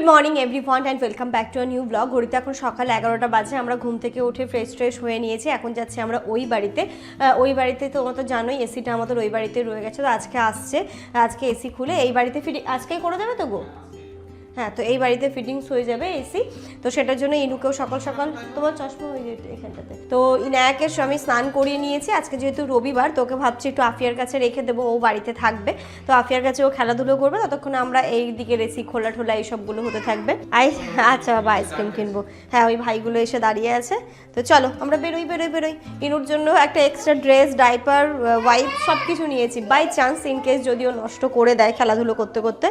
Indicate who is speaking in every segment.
Speaker 1: Morning everyone and welcome back to a new blog. ঘড়িতে এখন সকাল 11টা বাজে। আমরা ঘুম থেকে উঠে ফ্রেশ হয়ে নিয়েছি। এখন যাচ্ছি আমরা ওই বাড়িতে তো তোমরা তো জানোই এসিটা আমাদের ওই বাড়িতে রয়ে গেছে। তো আজকে আসছে, আজকে এসি খুলে এই বাড়িতে আজকেই করে দেবে তো গো। হ্যাঁ, তো এই বাড়িতে ফিটিংস হয়ে যাবে এসি। তো সেটার জন্য ইনুকেও সকাল সকাল, তোমার চশমা হয়ে যেত এখানটাতে, তো ইনায়াকে আমি স্নান করিয়ে নিয়েছি। আজকে যেহেতু রবিবার, তো ওকে ভাবছি একটু আফিয়ার কাছে রেখে দেবো, ও বাড়িতে থাকবে। তো আফিয়ার কাছে ও খেলাধুলো করবে, ততক্ষণ আমরা এই দিকে এসি খোলা ঠোলা এইসবগুলো হতে থাকবে। আচ্ছা বাবা, আইসক্রিম কিনবো। হ্যাঁ, ওই ভাইগুলো এসে দাঁড়িয়ে আছে। তো চলো আমরা বেরোই। ইনুর জন্য একটা এক্সট্রা ড্রেস, ডাইপার, ওয়াইপ সব কিছু নিয়েছি, বাই চান্স ইন কেস যদিও নষ্ট করে দেয় খেলাধুলো করতে করতে।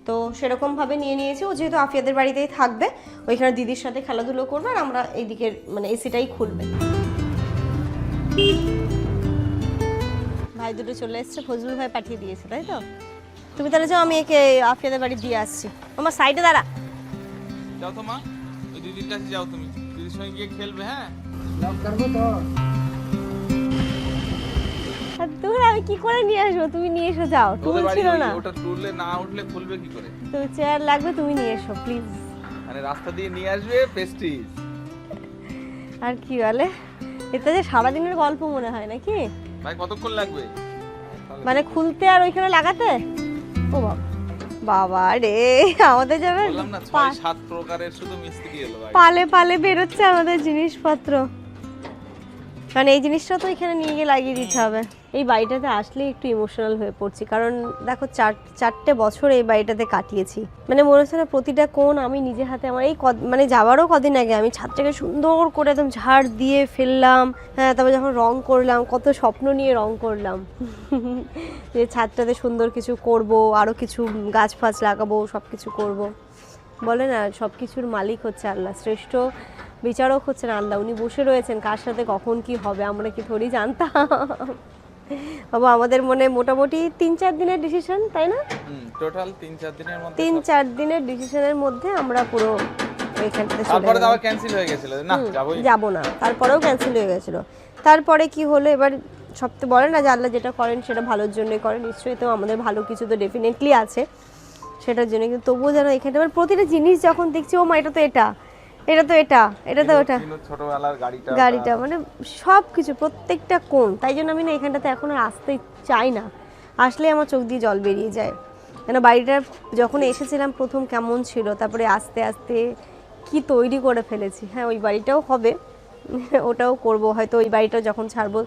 Speaker 1: তো সেরকমভাবে নিয়ে নিয়েছি। ও যেহেতু আফিয়াদের বাড়িতেই থাকবে, ওইখানে দিদির সাথে খেলাধুলো করবে, আর আমরা এইদিকের মানে এসিটাই খুলবে। ভাই দুটো চলে এসছে, ফজলুল ভাই পাঠিয়ে দিয়েছে, তাই তো? তুমি তাহলে যাও, আমি একে আফিয়াদের বাড়ি দিয়ে আসছি। আমার সাইডে দাঁড়া।
Speaker 2: যাও তো মা, ওই দিদির কাছে যাও, তুমি দিদির সঙ্গে গিয়ে খেলবে। হ্যাঁ, করবো তো।
Speaker 1: দূর, আমি কি করে নিয়ে আসবো? তুমি নিয়ে এসো, যাও। টুল ছিল না,
Speaker 2: ওটা টুলে না উঠলে খুলবে কি করে?
Speaker 1: তুমি চেয়ার লাগবে, তুমি নিয়ে এসো প্লিজ।
Speaker 2: মানে রাস্তা দিয়ে নিয়ে আসবে, প্রেস্টিজ।
Speaker 1: আর কি বলে, এটা যে সারাদিনের গল্প মনে হয় নাকি?
Speaker 2: ভাই কতক্ষণ লাগবে
Speaker 1: মানে খুলতে আর ওইখানে লাগাতে? ও বাবা রে, আমাদের যাবে
Speaker 2: বললাম না 6-7 প্রকারের শুধু মিস্ত্রি এলো ভাই।
Speaker 1: পালে বেরোচ্ছে আমাদের জিনিসপত্র। মানে এই জিনিসটা তো এখানে নিয়ে গিয়ে লাগিয়ে দিতে হবে। এই বাড়িটাতে আসলে একটু ইমোশনাল হয়ে পড়ছি, কারণ দেখো 4টে বছর এই বাড়িটাতে কাটিয়েছি। মানে মনে হচ্ছে না প্রতিটা কোণ আমি নিজে হাতে, আমার এই মানে যাওয়ারও কদিন আগে আমি ছাদটাকে সুন্দর করে একদম ঝাড় দিয়ে ফেললাম। হ্যাঁ, তারপর যখন রং করলাম, কত স্বপ্ন নিয়ে রং করলাম যে ছাদটাতে সুন্দর কিছু করব, আরও কিছু গাছ ফাছ লাগাবো, সব কিছু করবো। বলে না, সব কিছুর মালিক হচ্ছে আল্লাহ, শ্রেষ্ঠ বিচারক হচ্ছেন আল্লাহ। উনি বসে রয়েছেন, কার সাথে কখন কি হবে আমরা কি থোড়ি জানতাম। বাবা, আমাদের মনে মোটামুটি 3-4 দিনের ডিসিশন, তাই না?
Speaker 2: টোটাল 3-4 দিনের মধ্যে,
Speaker 1: 3-4 দিনের ডিসিশনের মধ্যে আমরা পুরো এইখানটাতে চলে
Speaker 2: তারপরে
Speaker 1: গেলাম।
Speaker 2: আবার ক্যান্সেল হয়ে গেছিল, না
Speaker 1: যাবো না, তারপরেও ক্যান্সেল হয়ে গেছিল। তারপরে কি হলো, এবার সবথেকে বলে না যে আল্লাহ যেটা করেন সেটা ভালোর জন্যই করেন। নিশ্চয়ই তো আমাদের ভালো কিছু তো ডেফিনেটলি আছে সেটার জন্য, কিন্তু তবুও যেন এখানে এবার প্রতিটা জিনিস যখন দেখছি, ও মা এটা তো এটা তো ওটা,
Speaker 2: ছোটবেলার
Speaker 1: গাড়িটা মানে সব কিছু প্রত্যেকটা কোণ। তাই জন্য আমি না এখানটাতে এখন আর আসতে চাই না, আসলে আমার চোখ দিয়ে জল বেরিয়ে যায়। কেন বাড়িটার যখন এসেছিলাম প্রথম কেমন ছিল, তারপরে আস্তে আস্তে কি তৈরি করে ফেলেছি। হ্যাঁ, ওই বাড়িটাও হবে, ওটাও করব হয়তো। ওই বাড়িটাও যখন ছাড়বো,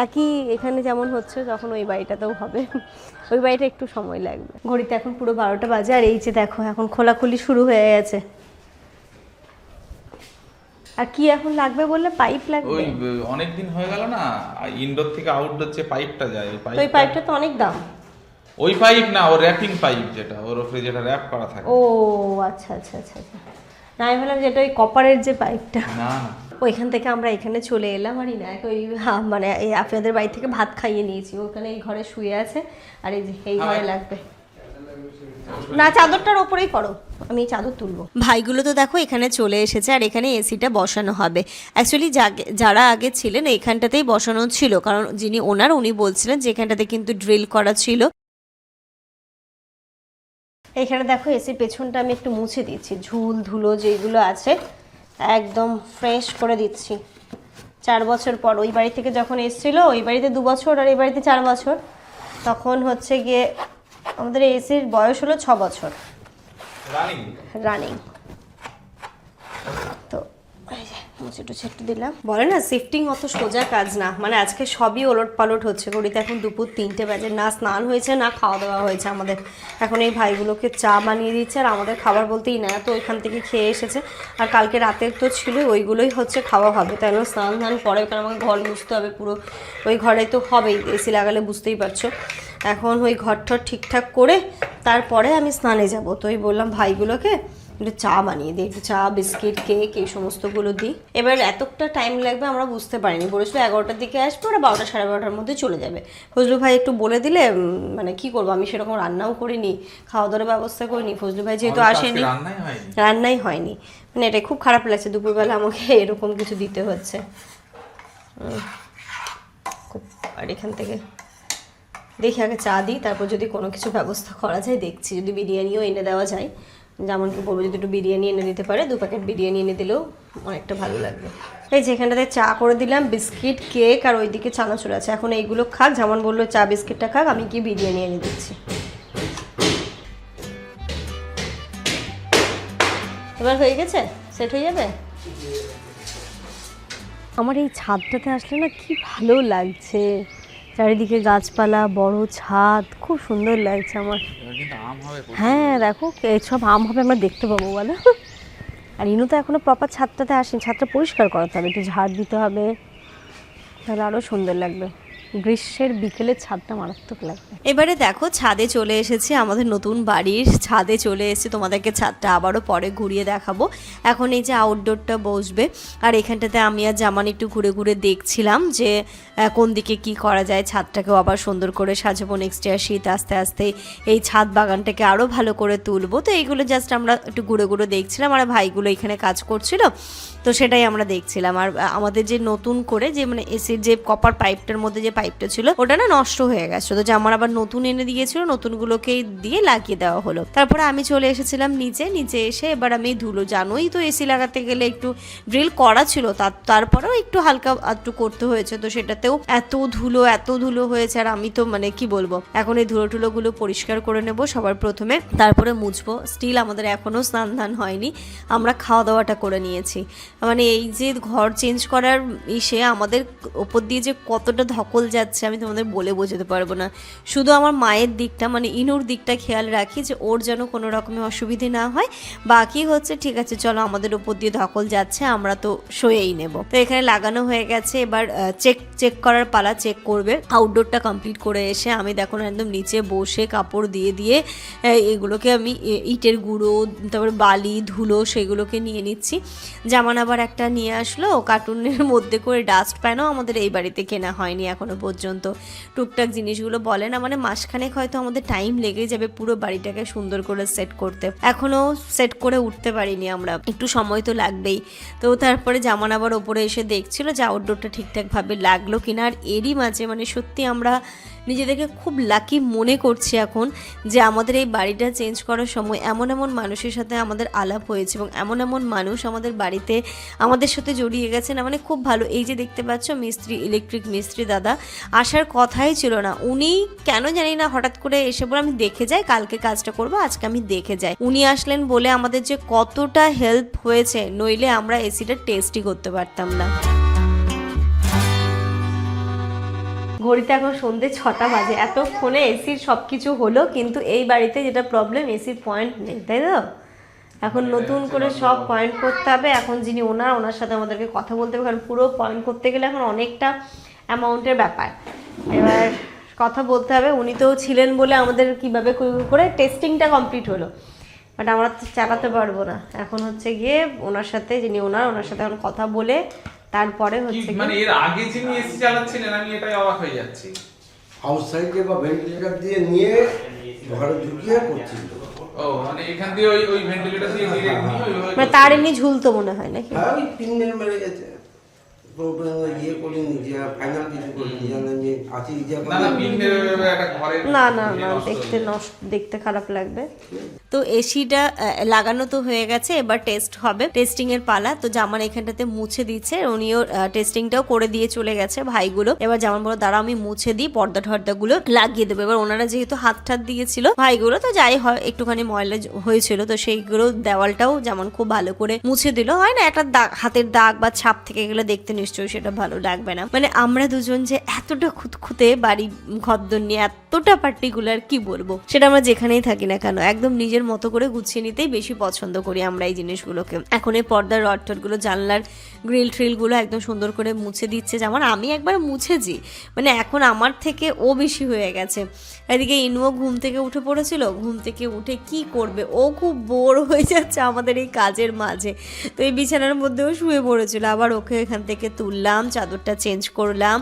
Speaker 1: একই এখানে যেমন হচ্ছে যখন ওই বাড়িটাতেও হবে। ওই বাড়িটা একটু সময় লাগবে। ঘড়িতে এখন পুরো 12টা বাজে, আর এই যে দেখো এখন খোলাখুলি শুরু হয়ে গেছে। আর কি এখন লাগবে বললে? পাইপ লাগবে।
Speaker 2: ওই অনেক দিন হয়ে গেল না, ইনডোর থেকে আউটডোর যে পাইপটা যায়,
Speaker 1: ওই পাইপটা তো অনেক দাম।
Speaker 2: ওই পাইপ না, ও র‍্যাপিং পাইপ, যেটা ওর উপরে যেটা র‍্যাপ করা থাকে।
Speaker 1: ও আচ্ছা। না, আমি ভাবলাম যেটা ওই কপারের যে পাইপটা।
Speaker 2: না,
Speaker 1: ওইখান থেকে আমরা এখানে চলে এলাম। আর না, ওই মানে এই আপনাদের বাড়ি থেকে ভাত খাইয়ে নিয়েছি, ওখানে এই ঘরে শুয়ে আছে। আর এই যে এই ঘরে লাগবে না, চাদরটার ওপরেই করো, আমি চাদর তুলবো। ভাইগুলো তো দেখো এখানে চলে এসেছে, আর এখানে এসিটা বসানো হবে। অ্যাকচুয়ালি যারা আগে ছিলেন এইখানটাতেই বসানো ছিল, কারণ যিনি ওনার উনি বলছিলেন যে এখানটাতে কিন্তু ড্রিল করা ছিল। এখানে দেখো এসির পেছনটা আমি একটু মুছে দিচ্ছি, ঝুল ধুলো যেগুলো আছে একদম ফ্রেশ করে দিচ্ছি। 4 বছর পর ওই বাড়ি থেকে যখন এসেছিল, ওই বাড়িতে 2 বছর আর এই বাড়িতে 4 বছর, তখন হচ্ছে গিয়ে আমাদের এসির বয়স হলো 6 বছর রানিং। তো মুছে টুছে একটু দিলাম। বলে না শিফটিং অত সোজা কাজ না, মানে আজকে সবই ওলট পালট হচ্ছে। ঘড়িতে এখন দুপুর 3টে বাজে, না স্নান হয়েছে না খাওয়া দাওয়া হয়েছে আমাদের। এখন এই ভাইগুলোকে চা বানিয়ে দিচ্ছে, আর আমাদের খাবার বলতেই না, তো ওইখান থেকে খেয়ে এসেছে। আর কালকে রাতের তো ছিল, ওইগুলোই হচ্ছে খাওয়া হবে। তাই না, স্নান পরে, কারণ আমাকে ঘর মুছতে হবে পুরো। ওই ঘরে তো হবেই, এসি লাগালে বুঝতেই পারছো। এখন ওই ঘরটা ঠিকঠাক করে তারপরে আমি স্নানে যাব। তো ওই বললাম ভাইগুলোকে একটু চা বানিয়ে দিই, একটু চা, বিস্কিট, কেক, এই সমস্তগুলো দিই। এবার এতটা টাইম লাগবে আমরা বুঝতে পারিনি। বলেছিল 11টার দিকে আসবে, ওরা 12টা সাড়ে 12টার মধ্যে চলে যাবে। ফজলু ভাই একটু বলে দিলে, মানে কি করবো, আমি সেরকম রান্নাও করিনি, খাওয়া দাওয়ার ব্যবস্থা করিনি। ফজলু ভাই যেহেতু আসেনি, রান্নাই হয়নি। মানে এটা খুব খারাপ লাগছে, দুপুরবেলা আমাকে এরকম কিছু দিতে হচ্ছে। আর এখান থেকে দেখি আগে চা দিই, তারপর যদি কোনো কিছু ব্যবস্থা করা যায় দেখছি, যদি বিরিয়ানিও এনে দেওয়া যায় যেমনকি বলবো যদি একটু বিরিয়ানি এনে দিতে পারে, 2 প্যাকেট বিরিয়ানি এনে দিলেও অনেকটা ভালো লাগবে। এই যে এখানটাতে চা করে দিলাম, বিস্কিট, কেক আর ওইদিকে চানাচুর আছে। এখন এইগুলো খাক, যেমন বললো চা বিস্কিটটা খাক, আমি কি বিরিয়ানি এনে দিচ্ছি। এবার হয়ে গেছে, সেট হয়ে যাবে। আমার এই ছাদটাতে আসলে না কি ভালো লাগছে, চারিদিকে গাছপালা, বড় ছাদ, খুব সুন্দর লাগছে আমার।
Speaker 2: কিন্তু আম হবে।
Speaker 1: হ্যাঁ দেখো সব আম হবে, আমরা দেখতে পাবো বলো। আর ইনু তো এখনো প্রপার ছাদটাতে আসেনি, ছাদটা পরিষ্কার করাতে হবে, একটু ঝাড় দিতে হবে, তাহলে আরও সুন্দর লাগবে। গ্রীষ্মের বিকেলের ছাদটা মারাত্মক লাগবে। এবারে দেখো ছাদে চলে এসেছি, আমাদের নতুন বাড়ির ছাদে চলে এসেছি। তোমাদেরকে ছাদটা আবারও পরে ঘুরিয়ে দেখাবো। এখন এই যে আউটডোরটা বসবে, আর এখানটাতে আমি আর জামান একটু ঘুরে ঘুরে দেখছিলাম যে কোন দিকে কি করা যায়, ছাদটাকেও আবার সুন্দর করে সাজাবো। নেক্সট ইয়ার শীত আস্তে আস্তে এই ছাদ বাগানটাকে আরও ভালো করে তুলবো। তো এইগুলো জাস্ট আমরা একটু ঘুরে ঘুরে দেখছিলাম, আর ভাইগুলো এখানে কাজ করছিল, তো সেটাই আমরা দেখছিলাম। আর আমাদের যে নতুন করে যে মানে এসির যে কপার পাইপটার মধ্যে যে পাইপটা ছিল ওটা না নষ্ট হয়ে গেছে, তো যে আমার আবার নতুন এনে দিয়েছিল, নতুনগুলোকেই দিয়ে লাগিয়ে দেওয়া হলো। তারপরে আমি চলে এসেছিলাম নিচে এসে এবার আমি ধুলো, জানোই তো এসি লাগাতে গেলে একটু ড্রিল করা ছিল, তারপরেও একটু হালকা একটু করতে হয়েছে, তো সেটাতেও এত ধুলো হয়েছে। আর আমি তো মানে কি বলবো, এখন এই ধুলোগুলো পরিষ্কার করে নেব সবার প্রথমে, তারপরে মুছবো। স্টিল আমাদের এখনো স্নান ধান হয়নি, আমরা খাওয়া দাওয়াটা করে নিয়েছি। মানে এই যে ঘর চেঞ্জ করার ইসে আমাদের ওপর দিয়ে যে কতটা ধকল যাচ্ছে আমি তোমাদের বলে বোঝাতে পারবো না। শুধু আমার মায়ের দিকটা মানে ইনুর দিকটা খেয়াল রাখি যে ওর যেন কোনো রকমের অসুবিধে না হয়, বাকি হচ্ছে ঠিক আছে চলো আমাদের ওপর দিয়ে ধকল যাচ্ছে, আমরা তো সয়েই নেব। তো এখানে লাগানো হয়ে গেছে, এবার চেক করার পালা, চেক করবে। আউটডোরটা কমপ্লিট করে এসে আমি দেখো একদম নিচে বসে কাপড় দিয়ে এগুলোকে আমি ইটের গুঁড়ো, তারপরে বালি, ধুলো সেগুলোকে নিয়ে নিচ্ছি। জামান আবার একটা নিয়ে আসলো কার্টুনের মধ্যে করে, ডাস্টপ্যানও আমাদের এই বাড়িতে কেনা হয়নি এখনো পর্যন্ত। টুকটাক জিনিসগুলো বলে না, মানে মাসখানেক হয়তো আমাদের টাইম লেগে যাবে পুরো বাড়িটাকে সুন্দর করে সেট করতে, এখনো সেট করে উঠতে পারিনি আমরা, একটু সময় তো লাগবেই। তো তারপরে জামান আবার ওপরে এসে দেখছিল যে আউটডোরটা ঠিকঠাকভাবে লাগলো কিনা। আর এরই মাঝে মানে সত্যি আমরা নিজেদেরকে খুব লাকি মনে করছি এখন যে আমাদের এই বাড়িটা চেঞ্জ করার সময় এমন মানুষের সাথে আমাদের আলাপ হয়েছে, এবং এমন মানুষ আমাদের বাড়িতে আমাদের সাথে জড়িয়ে গেছে না, মানে খুব ভালো। এই যে দেখতে পাচ্ছ মিস্ত্রি, ইলেকট্রিক মিস্ত্রি দাদা আসার কথাই ছিল না, উনি কেন জানি না হঠাৎ করে এসে বলে আমি দেখে যাই, কালকে কাজটা করবো, আজকে আমি দেখে যাই। উনি আসলেন বলে আমাদের যে কতটা হেল্প হয়েছে, নইলে আমরা এসিটা টেস্টই করতে পারতাম না। ঘড়িতে এখন সন্ধ্যে 6টা বাজে, এতক্ষণে এসির সব কিছু হলো, কিন্তু এই বাড়িতে যেটা প্রবলেম এসির পয়েন্ট নেই, তাই তো? এখন নতুন করে সব পয়েন্ট করতে হবে। এখন যিনি ওনার সাথে আমাদেরকে কথা বলতে হবে, কারণ পুরো পয়েন্ট করতে গেলে এখন অনেকটা অ্যামাউন্টের ব্যাপার, এবার কথা বলতে হবে। উনি তো ছিলেন বলে আমাদের কিভাবে করে টেস্টিংটা কমপ্লিট হলো, বাট আমরা তো চালাতে পারবো না। এখন হচ্ছে গিয়ে ওনার সাথে যিনি ওনার সাথে এখন কথা বলে তারপরে হচ্ছে
Speaker 2: মানে এর আগে যিনি এসি চালাচ্ছিলেন আমি এটাই অবাক হয়ে যাচ্ছি,
Speaker 3: আউটসাইডে বা ভেন্টিলেটর দিয়ে নিয়ে ঘরে ঢুকিয়ে করছিল।
Speaker 2: ও মানে এখান দিয়ে ওই ভেন্টিলেটর দিয়ে ডিরেক্ট নিয়ে
Speaker 1: মানে তার এমনি ঝুলতো মনে হয় নাকি?
Speaker 3: হ্যাঁ ওই পিন মেরে গেছে, ইয়ে করিনি যে ফাইনাল কিছু করিনি, আমি আছি যে
Speaker 2: না পিনের একটা ঘরে
Speaker 1: না দেখতে খারাপ লাগবে। তো এসিটা লাগানো তো হয়ে গেছে, এবার টেস্ট হবে, টেস্টিং এর পালা। তো জামান এখানটাতে মুছে দিচ্ছে, উনিও টেস্টিংটাও করে দিয়ে চলে গেছে ভাইগুলো। এবার জামান বলো দাঁড়া আমি মুছে দিই, পর্দা টর্দাগুলো লাগিয়ে দেবো। এবার ওনারা যেহেতু হাত দিয়েছিল ভাইগুলো, তো যাই হয় একটুখানি ময়লা হয়েছিল, তো সেইগুলো দেওয়ালটাও যেমন খুব ভালো করে মুছে দিল। হয় না একটা দাগ, হাতের দাগ বা ছাপ থেকে গেলে দেখতে নিশ্চয়ই সেটা ভালো লাগবে না। মানে আমরা দুজন যে এতটা খুঁতখুঁতে বাড়ি ঘরদোর নিয়ে, এতটা পার্টিকুলার কি বলবো, সেটা আমরা যেখানেই থাকি না কেন একদম নিজের মতো করে গুছিয়ে নিতেই বেশি পছন্দ করি আমরা এই জিনিসগুলোকে। এখন এই পর্দার রড টডগুলো, জানলার গ্রিল ট্রিলগুলো একদম সুন্দর করে মুছে দিচ্ছে। যেমন আমি একবার মুছেছি, মানে এখন আমার থেকে ও বেশি হয়ে গেছে। এদিকে ইনুও ঘুম থেকে উঠে পড়েছিল, ঘুম থেকে উঠে কি করবে, ও খুব বোর হয়ে যাচ্ছে আমাদের এই কাজের মাঝে, তো এই বিছানার মধ্যেও শুয়ে পড়েছিল। আবার ওকে এখান থেকে তুললাম, চাদরটা চেঞ্জ করলাম,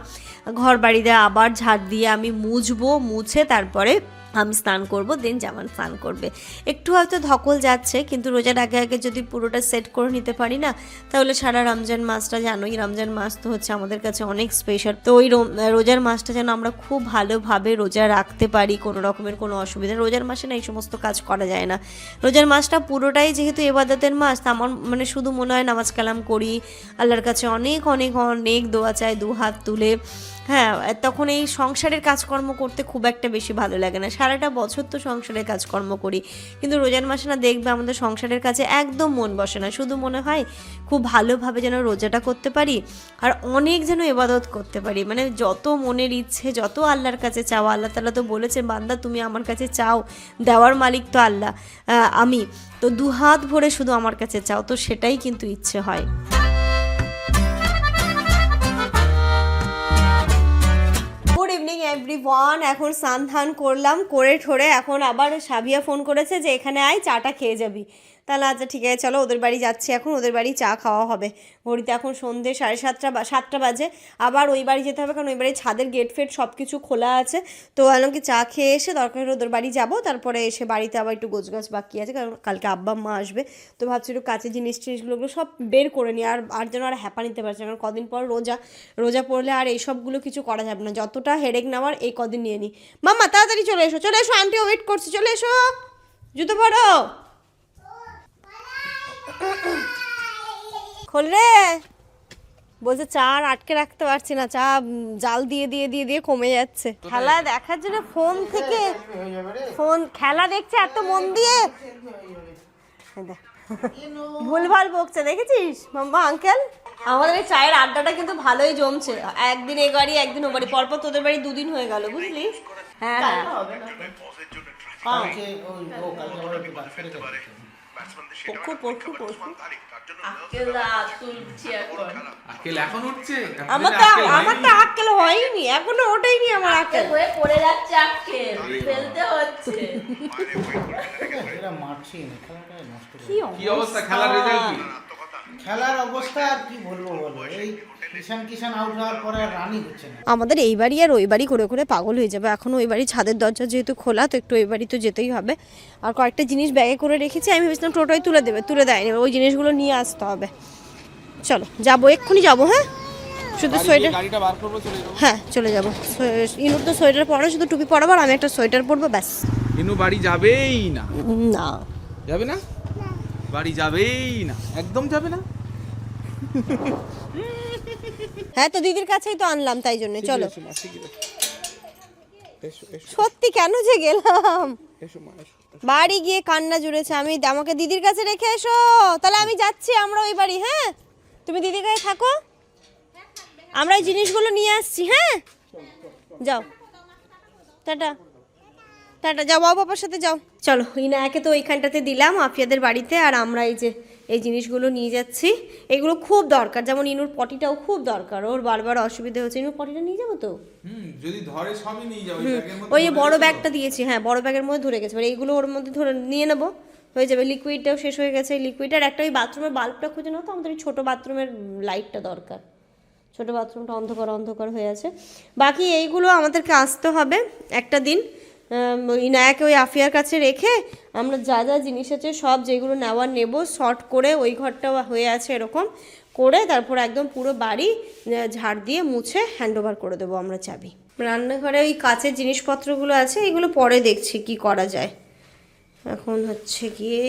Speaker 1: ঘর বাড়িতে আবার ঝাড় দিয়ে আমি মুছবো, মুছে তারপরে আমি স্নান করব, দেন জামান স্নান করবে। একটু হয়তো ধকল যাচ্ছে, কিন্তু রোজার আগে আগে যদি পুরোটা সেট করে নিতে পারি না, তাহলে সারা রমজান মাসটা, জানোই রমজান মাস তো হচ্ছে আমাদের কাছে অনেক স্পেশাল। তো ওই রোজার মাসটা যেন আমরা খুব ভালোভাবে রোজা রাখতে পারি, কোনো রকমের কোনো অসুবিধা। রোজার মাসে না এই সমস্ত কাজ করা যায় না। রোজার মাসটা পুরোটাই যেহেতু ইবাদতের মাস, তা আমার মানে শুধু মনে হয় নামাজ কালাম করি, আল্লাহর কাছে অনেক অনেক অনেক দোয়া চাই দু হাত তুলে। হ্যাঁ, তখন এই সংসারের কাজকর্ম করতে খুব একটা বেশি ভালো লাগে না। সারাটা বছর তো সংসারের কাজকর্ম করি, কিন্তু রোজার মাসে না দেখবে আমাদের সংসারের কাছে একদম মন বসে না। শুধু মনে হয় খুব ভালোভাবে যেন রোজাটা করতে পারি, আর অনেক যেন ইবাদত করতে পারি। মানে যত মনের ইচ্ছে, যত আল্লাহর কাছে চাওয়া, আল্লাহ তাআলা তো বলেছে, বান্দা তুমি আমার কাছে চাও, দেওয়ার মালিক তো আল্লাহ, আমি তো দু হাত ভরে শুধু আমার কাছে চাও, তো সেটাই কিন্তু ইচ্ছে হয়। Good evening everyone. এখন স্নান ধান করলাম, করে ঠোরে এখন আবার সাবিয়া ফোন করেছে যে এখানে আয়, চাটা খেয়ে যাবি। তাহলে আচ্ছা ঠিক আছে চলো, ওদের বাড়ি যাচ্ছি এখন, ওদের বাড়ি চা খাওয়া হবে। ঘড়িতে এখন সন্ধ্যে 7:30 বাজে। আবার ওই বাড়ি যেতে হবে, কারণ ওই বাড়ির ছাদের গেট ফেট সব কিছু খোলা আছে। তো বললাম কি চা খেয়ে এসে দরকার হলে ওদের বাড়ি যাবো, তারপরে এসে বাড়িতে আবার একটু গোছগাছ বাকি আছে, কারণ কালকে আব্বা মা আসবে। তো ভাবছি একটু কাছে জিনিসগুলো সব বের করে নিই, আর যেন আর হ্যাপা নিতে পারছি না, কারণ কদিন পর রোজা পড়লে আর এইসবগুলো কিছু করা যাবে না। যতটা হেডেক নেওয়ার এই কদিন নিয়ে নিই। মাম্মা তাড়াতাড়ি চলে এসো, চলে এসো, আন্টিও ওয়েট করছে, চলে এসো, জুতো পরো, খোল রে। বলছে চা আর আটকে রাখতে পারছি না, চা জাল দিয়ে দিয়ে দিয়ে দিয়ে কমে যাচ্ছে। খেলা দেখার জন্য ফোন থেকে খেলা দেখছে এত মন দিয়ে, ভুলভাল বকছে, দেখেছিস মাম্মা আঙ্কেল? আমাদের এই চায়ের আড্ডাটা কিন্তু ভালোই জমছে, একদিন এ বাড়ি একদিন ও বাড়ি, পরপর তোদের বাড়ি দুদিন হয়ে গেল, বুঝলি? হ্যাঁ হ্যাঁ আমার তো আক্কেল হয়নি এখনো, ওটাইনি আমার আক্কেল
Speaker 4: হয়ে পড়ে যাচ্ছে, আক্কেল ফেলতে হচ্ছে।
Speaker 2: কি অবস্থা খেলার রেজাল্ট কি?
Speaker 5: খেলার অবস্থা আর কি বলবো বলো, এই কিষান আউট হওয়ার পরে রানই হচ্ছে না।
Speaker 1: আমাদের এই বাড়ি আর ওই বাড়ি করে করে পাগল হয়ে যাবে। এখন ওই বাড়ি ছাদের দরজা যেহেতু খোলা, তো একটু ওই বাড়ি তো যেতেই হবে। আর কয়েকটা জিনিস ব্যাগে করে রেখেছি, আমি ভেবেছিলাম টোটোয় তুলে দেয়নি, ওই জিনিসগুলো নিয়ে আসতে হবে। চলো যাবো, এক্ষুনি যাবো। হ্যাঁ শুধু সোয়েটার,
Speaker 2: গাড়িটা বার করবো, চলে যাবো।
Speaker 1: হ্যাঁ চলে যাবো। ইনুর তো সোয়েটার পরো, শুধু টুপি পরাবো, আর আমি একটা সোয়েটার পরবো, ব্যাস।
Speaker 2: ইনু বাড়ি যাবেই না।
Speaker 1: না
Speaker 2: যাবে না, বাড়ি যাবেই না, একদম যাবে না।
Speaker 1: হ্যাঁ তো দিদির কাছেই তো আনলাম, তাই জন্য চলো। সত্যি কেন যে গেলাম, বাড়ি গিয়ে কান্না জুড়েছে। আমাকে দিদির কাছে রেখে এসো, তাহলে আমি যাচ্ছি, আমরা ওই বাড়ি। হ্যাঁ তুমি দিদির কাছে থাকো, আমরা এই জিনিসগুলো নিয়ে আসছি। হ্যাঁ যাও, টাটা টাটা, যাও বাবার সাথে যাও। চলো ইনায়াকে তো ওইখানটাতে দিলাম আফিয়াদের বাড়িতে, আর আমরা এই যে এই জিনিসগুলো নিয়ে যাচ্ছি। এগুলো খুব দরকার, যেমন ইনুর পটিটাও খুব দরকার, ওর বারবার অসুবিধা হচ্ছে। ইনুর পটিটা নিয়ে যাবো তো,
Speaker 2: যদি ধরে সবই নিয়ে যাও।
Speaker 1: ওই যে বড় ব্যাগটা দিয়েছি, হ্যাঁ বড় ব্যাগের মধ্যে ধরে গেছে, এবার এইগুলো ওর মধ্যে ধরে নিয়ে নেবো, হয়ে যাবে। লিকুইডটাও শেষ হয়ে গেছে, লিকুইডটার একটা ওই বাথরুমের বাল্বটা খুঁজে নাও তো, আমাদের ওই ছোটো বাথরুমের লাইটটা দরকার, ছোটো বাথরুমটা অন্ধকার হয়ে আছে। বাকি এইগুলো আমাদেরকে আসতে হবে একটা দিন, ইনায়াকে ওই আফিয়ার কাছে রেখে আমরা যা যা জিনিস আছে সব যেগুলো নেওয়ার নেব, শর্ট করে ওই ঘরটা হয়ে আছে এরকম করে, তারপর একদম পুরো বাড়ি ঝাড় দিয়ে মুছে হ্যান্ড ওভার করে দেবো আমরা চাবি। রান্নাঘরে ওই কাচের জিনিসপত্রগুলো আছে, এগুলো পরে দেখছি কি করা যায়। এখন হচ্ছে গিয়ে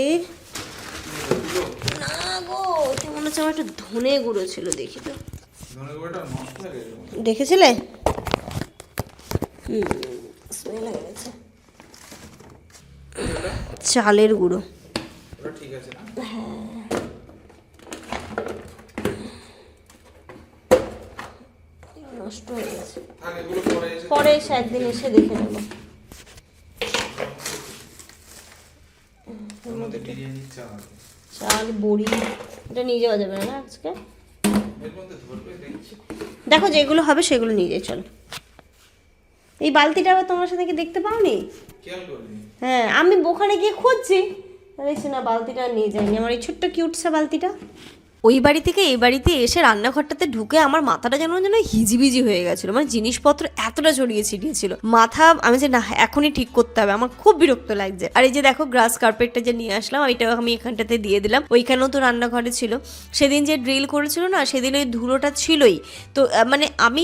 Speaker 1: না গো, মনে হচ্ছে আমার একটা ধনে গুঁড়ো ছিল, দেখি তো, দেখেছিলে? চালের গুঁড়ো,
Speaker 2: ঠিক আছে না?
Speaker 1: নষ্ট হয়ে গেছে, পরে এসে একদিন এসে দেখে নেব। চাল বড়ি এটা নিয়ে যাওয়া যাবে না আজকে, দেখো যেগুলো হবে সেগুলো নিয়ে যাই। চলো, এই বালতিটা আবার তোমার সাথে কি দেখতে পাওনি? হ্যাঁ আমি ওখানে গিয়ে খুঁজছি, দেখছি না বালতিটা নিয়ে যাইনি, আমার এই ছোট্ট কিউটসা বালতিটা। ওই বাড়ি থেকে এই বাড়িতে এসে রান্নাঘরটাতে ঢুকে আমার মাথাটা যেন যেন হিজিবিজি হয়ে গেছিলো, মানে জিনিসপত্র এতটা ছড়িয়ে ছিটিয়ে ছিল মাথা, আমি যে না এখনই ঠিক করতে হবে, আমার খুব বিরক্ত লাগছে। আর এই যে দেখো গ্রাস কার্পেটটা যে নিয়ে আসলাম, ওইটাও আমি এখানটাতে দিয়ে দিলাম, ওইখানেও তো রান্নাঘরে ছিল, সেদিন যে ড্রিল করেছিল না সেদিন ওই ধুলোটা ছিলই, তো মানে আমি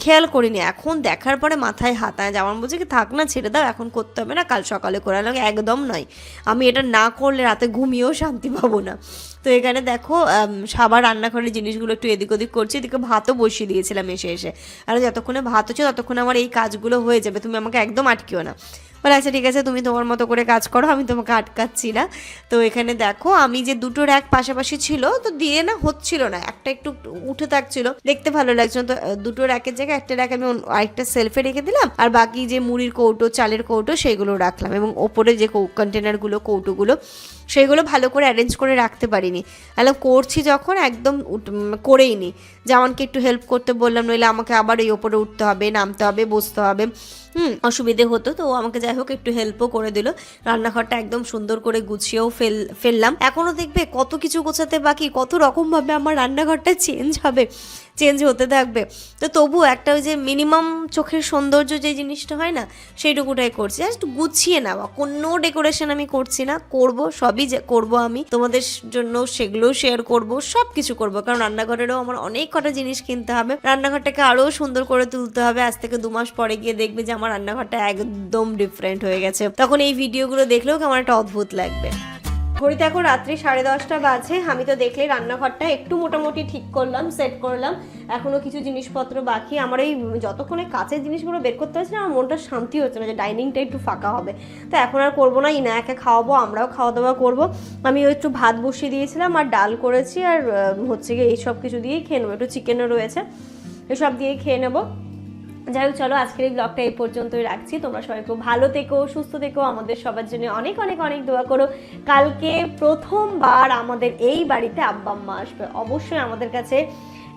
Speaker 1: খেয়াল করিনি, এখন দেখার পরে মাথায় হাত আয় যেমন বলছে কি থাক না ছেড়ে দাও, এখন করতে হবে না, কাল সকালে করে আনলাম। একদম নয়, আমি এটা না করলে রাতে ঘুমিয়েও শান্তি পাবো না। তো এখানে দেখো সাবার রান্নাঘরের জিনিসগুলো একটু এদিক ওদিক করছি, এদিকে ভাতও বসিয়ে দিয়েছিলাম এসে। আর যতক্ষণে ভাত হচ্ছে ততক্ষণে আমার এই কাজগুলো হয়ে যাবে, তুমি আমাকে একদম আটকিও না। বলে আচ্ছা ঠিক আছে, তুমি তোমার মতো করে কাজ করো, আমি তোমাকে আটকাচ্ছি না। তো এখানে দেখো আমি যে দুটো র্যাক পাশাপাশি ছিল তো দিয়ে না হচ্ছিল না, একটা একটু উঠে থাকছিল, দেখতে ভালো লাগছিল, তো দুটো র্যাকের জায়গায় একটা র্যাক আমি আরেকটা সেলফে রেখে দিলাম, আর বাকি যে মুড়ির কৌটো চালের কৌটো সেগুলো রাখলাম, এবং ওপরে যে কন্টেনারগুলো কৌটোগুলো সেগুলো ভালো করে অ্যারেঞ্জ করে রাখতে পারিনি। তাহলে করছি যখন একদম করেই নি, জামানকে একটু হেল্প করতে বললাম, নইলে আমাকে আবার এই ওপরে উঠতে হবে, নামতে হবে, বসতে হবে, অসুবিধে হতো। তো ও আমাকে যাই হোক একটু হেল্পও করে দিল, রান্নাঘরটা একদম সুন্দর করে গুছিয়েও ফেললাম। এখনও দেখবে কত কিছু গোছাতে বাকি, কত রকমভাবে আমার রান্নাঘরটা চেঞ্জ হতে থাকবে। তো তবু একটা ওই যে মিনিমাম চোখের সৌন্দর্য যে জিনিসটা হয় না সেইটুকুটাই করছি, জাস্ট গুছিয়ে নেওয়া, কোনো ডেকোরেশন আমি করছি না, করব সবই করব আমি তোমাদের জন্য, সেগুলোও শেয়ার করব, সব কিছু করবো, কারণ রান্নাঘরেরও আমার অনেক কটা জিনিস কিনতে হবে, রান্নাঘরটাকে আরও সুন্দর করে তুলতে হবে। আজ থেকে 2 মাস পরে গিয়ে দেখবে যে আমার রান্নাঘরটা একদম ডিফারেন্ট হয়ে গেছে, তখন এই ভিডিওগুলো দেখলেও আমার একটা অদ্ভুত লাগবে। ঘড়িতে এখন রাত্রি 10:30 বাজে, আমি তো দেখলে রান্নাঘরটা একটু মোটামুটি ঠিক করলাম, সেট করলাম, এখনো কিছু জিনিসপত্র বাকি। আমার এই যতক্ষণে কাছের জিনিসগুলো বের করতে হচ্ছে না, আমার মনটা শান্তি হচ্ছে না যে ডাইনিংটা একটু ফাঁকা হবে। তো এখন আর করবো না, ইনায়াকে খাওয়াবো, আমরাও খাওয়া দাওয়া করবো। আমি একটু ভাত বসিয়ে দিয়েছিলাম আর ডাল করেছি, আর হচ্ছে গিয়ে এইসব কিছু দিয়েই খেয়ে নেবো, একটু চিকেনও রয়েছে, এসব দিয়েই খেয়ে নেবো। যাই হোক চলো আজকের এই ব্লগটা এই পর্যন্তই রাখছি, তোমরা সবাই খুব ভালো থেকো, সুস্থ থেকো, আমাদের সবার জন্য অনেক অনেক অনেক দোয়া করো। কালকে প্রথমবার আমাদের এই বাড়িতে আব্বা আম্মা আসবে, অবশ্যই আমাদের কাছে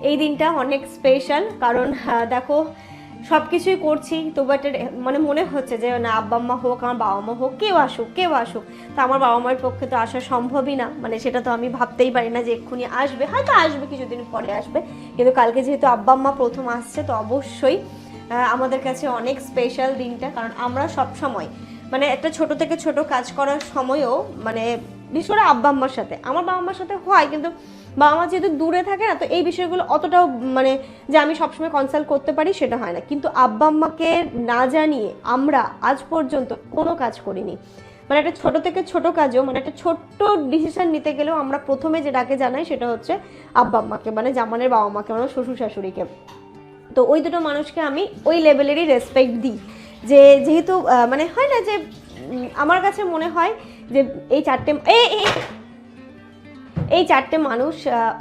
Speaker 1: এই দিনটা অনেক স্পেশাল, কারণ দেখো সব কিছুই করছি তবু একটা মানে মনে হচ্ছে যে না আব্বা আম্মা হোক, আমার বাবা মা হোক, কেউ আসুক, তো আমার বাবা মায়ের পক্ষে তো আসা সম্ভবই না, মানে সেটা তো আমি ভাবতেই পারি না যে এক্ষুনি আসবে, হয়তো আসবে কিছুদিন পরে আসবে, কিন্তু কালকে যেহেতু আব্বা আম্মা প্রথম আসছে তো অবশ্যই আমাদের কাছে অনেক স্পেশাল দিনটা। কারণ আমরা সব সময় মানে একটা ছোট থেকে ছোট কাজ করার সময়ও মানে বিশেষ করে আব্বা আম্মার সাথে, আমার বাবা মার সাথে হয়, কিন্তু বাবা মা যেহেতু দূরে থাকে না, তো এই বিষয়গুলো অতটাও মানে যে আমি সবসময় কনসাল্ট করতে পারি সেটা হয় না। কিন্তু আব্বা আম্মাকে না জানিয়ে আমরা আজ পর্যন্ত কোনো কাজ করিনি, মানে একটা ছোট থেকে ছোট কাজও, মানে একটা ছোট্ট ডিসিশন নিতে গেলেও আমরা প্রথমে যে ডাকে জানাই সেটা হচ্ছে আব্বা আম্মাকে, মানে জামানের বাবা মাকে, মানে শ্বশুর শাশুড়িকে। তো ওই দুটো মানুষকে আমি ওই লেভেলেরই রেসপেক্ট দিই, যে যেহেতু মানে হয় না যে আমার কাছে মনে হয় যে এই চারটে মানুষ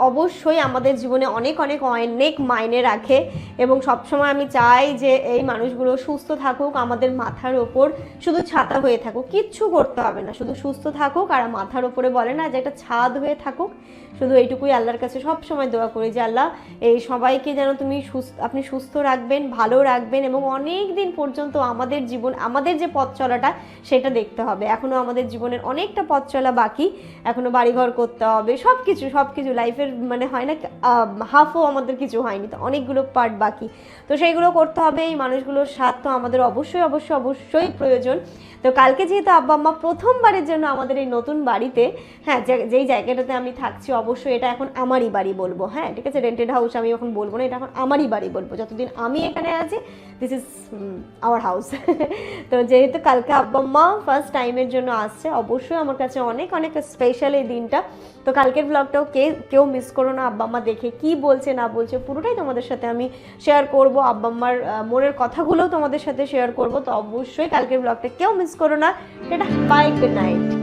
Speaker 1: অবশ্যই আমাদের জীবনে অনেক অনেক অনেক মাইনে রাখে, এবং সবসময় আমি চাই যে এই মানুষগুলো সুস্থ থাকুক, আমাদের মাথার ওপর শুধু ছাতা হয়ে থাকুক, কিচ্ছু করতে হবে না, শুধু সুস্থ থাকুক, আর মাথার ওপরে বলে না যে একটা ছাদ হয়ে থাকুক, শুধু এইটুকুই আল্লাহর কাছে সব সময় দোয়া করি যে আল্লাহ এই সবাইকে যেন তুমি আপনি সুস্থ রাখবেন, ভালো রাখবেন, এবং অনেক দিন পর্যন্ত আমাদের জীবন, আমাদের যে পথ চলাটা সেটা দেখতে হবে। এখনও আমাদের জীবনের অনেকটা পথ চলা বাকি, এখনও বাড়িঘর করতে হবে, সব কিছু লাইফের মানে হয় না হাফও আমাদের কিছু হয়নি, তো অনেকগুলো পার্ট বাকি, তো সেইগুলো করতে হবে। এই মানুষগুলোর সাথ তো আমাদের অবশ্যই প্রয়োজন। তো কালকে যেহেতু আব্বা আম্মা প্রথমবারের জন্য আমাদের এই নতুন বাড়িতে, হ্যাঁ যেই জায়গাটাতে আমি থাকছি, অবশ্যই এটা এখন আমারই বাড়ি বলবো, হ্যাঁ ঠিক আছে, রেন্টেড হাউস আমি এখন বলবো না, এটা এখন আমারই বাড়ি বলবো, যতদিন আমি এখানে আছি দিস ইজ আওয়ার হাউস। তো যেহেতু কালকে আব্বা আম্মা ফার্স্ট টাইমের জন্য আসছে, অবশ্যই আমার কাছে অনেক অনেক স্পেশাল এই দিনটা। তো কালকের ব্লগটাও কেউ মিস করো না, আব্বা আম্মা দেখে কি বলছে না বলছে পুরোটাই তোমাদের সাথে আমি শেয়ার করবো, আব্বা আম্মার মনের কথাগুলোও তোমাদের সাথে শেয়ার করবো। তো অবশ্যই কালকের ব্লগটা কেউ মিস করো না। এটা বাই, গুড নাইট।